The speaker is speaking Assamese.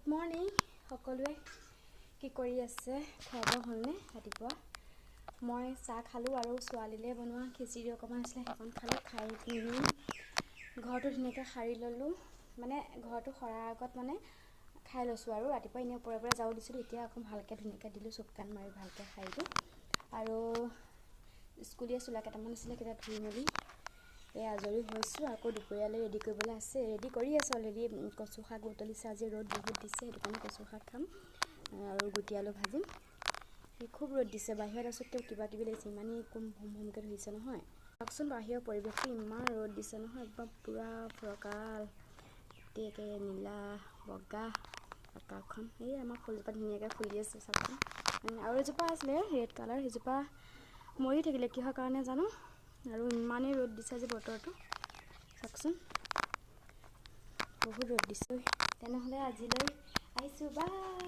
মৰ্নিং সকলোৱে কি কৰি আছে খাব হ'লনে ৰাতিপুৱা মই চাহ খালোঁ আৰু ছোৱালীলে বনোৱা খিচিৰি অকমান আছে সেইখন খালোঁ খাই পিনি ঘৰটো ধুনীয়াকৈ সাৰি ল'লোঁ মানে ঘৰটো সৰাৰ আগত মানে খাই লৈছোঁ আৰু ৰাতিপুৱা এনে ওপৰে যাও দিছিলোঁ এতিয়া আকৌ ভালকৈ ধুনীয়াকৈ দিলোঁ চুক কান মাৰি ভালকৈ খাইলোঁ আৰু স্কুলীয়া চোলা কেইটামান আছিলে কেইটা ধুই মেলি আজৰি হৈছোঁ আকৌ দুপৰীয়ালৈ ৰেডি কৰিবলৈ আছে ৰেডি কৰি আছে অলৰেডি কচু শাক বুটলিছে আজি ৰ'দ বহুত দিছে সেইটো কাৰণে কচু শাক খাম আৰু গুটি আলু ভাজিম খুব ৰ'দ দিছে বাহিৰত আছোঁ তেওঁ কিবা কিবি লাগিছে ইমানেই ভুম ভুমকৈ ধৰিছে নহয় চাওকচোন বাহিৰৰ পৰিৱেশটো ইমান ৰ'দ দিছে নহয় একদম পূৰা ফৰকাল গোটেই নীলা বগা আকাশখন এই আমাৰ ফুলজোপা ধুনীয়াকৈ ফুলি আছে চাওকচোন আৰু এজোপা আছিলে ৰেড কালাৰ সেইজোপা মৰি থাকিলে কিহৰ কাৰণে জানো আৰু ইমানেই ৰ'দ দিছে যে বতৰটো চাওকচোন বহুত ৰ'দ দিছে তেনেহ'লে আজিলৈ আহিছোঁ বাই।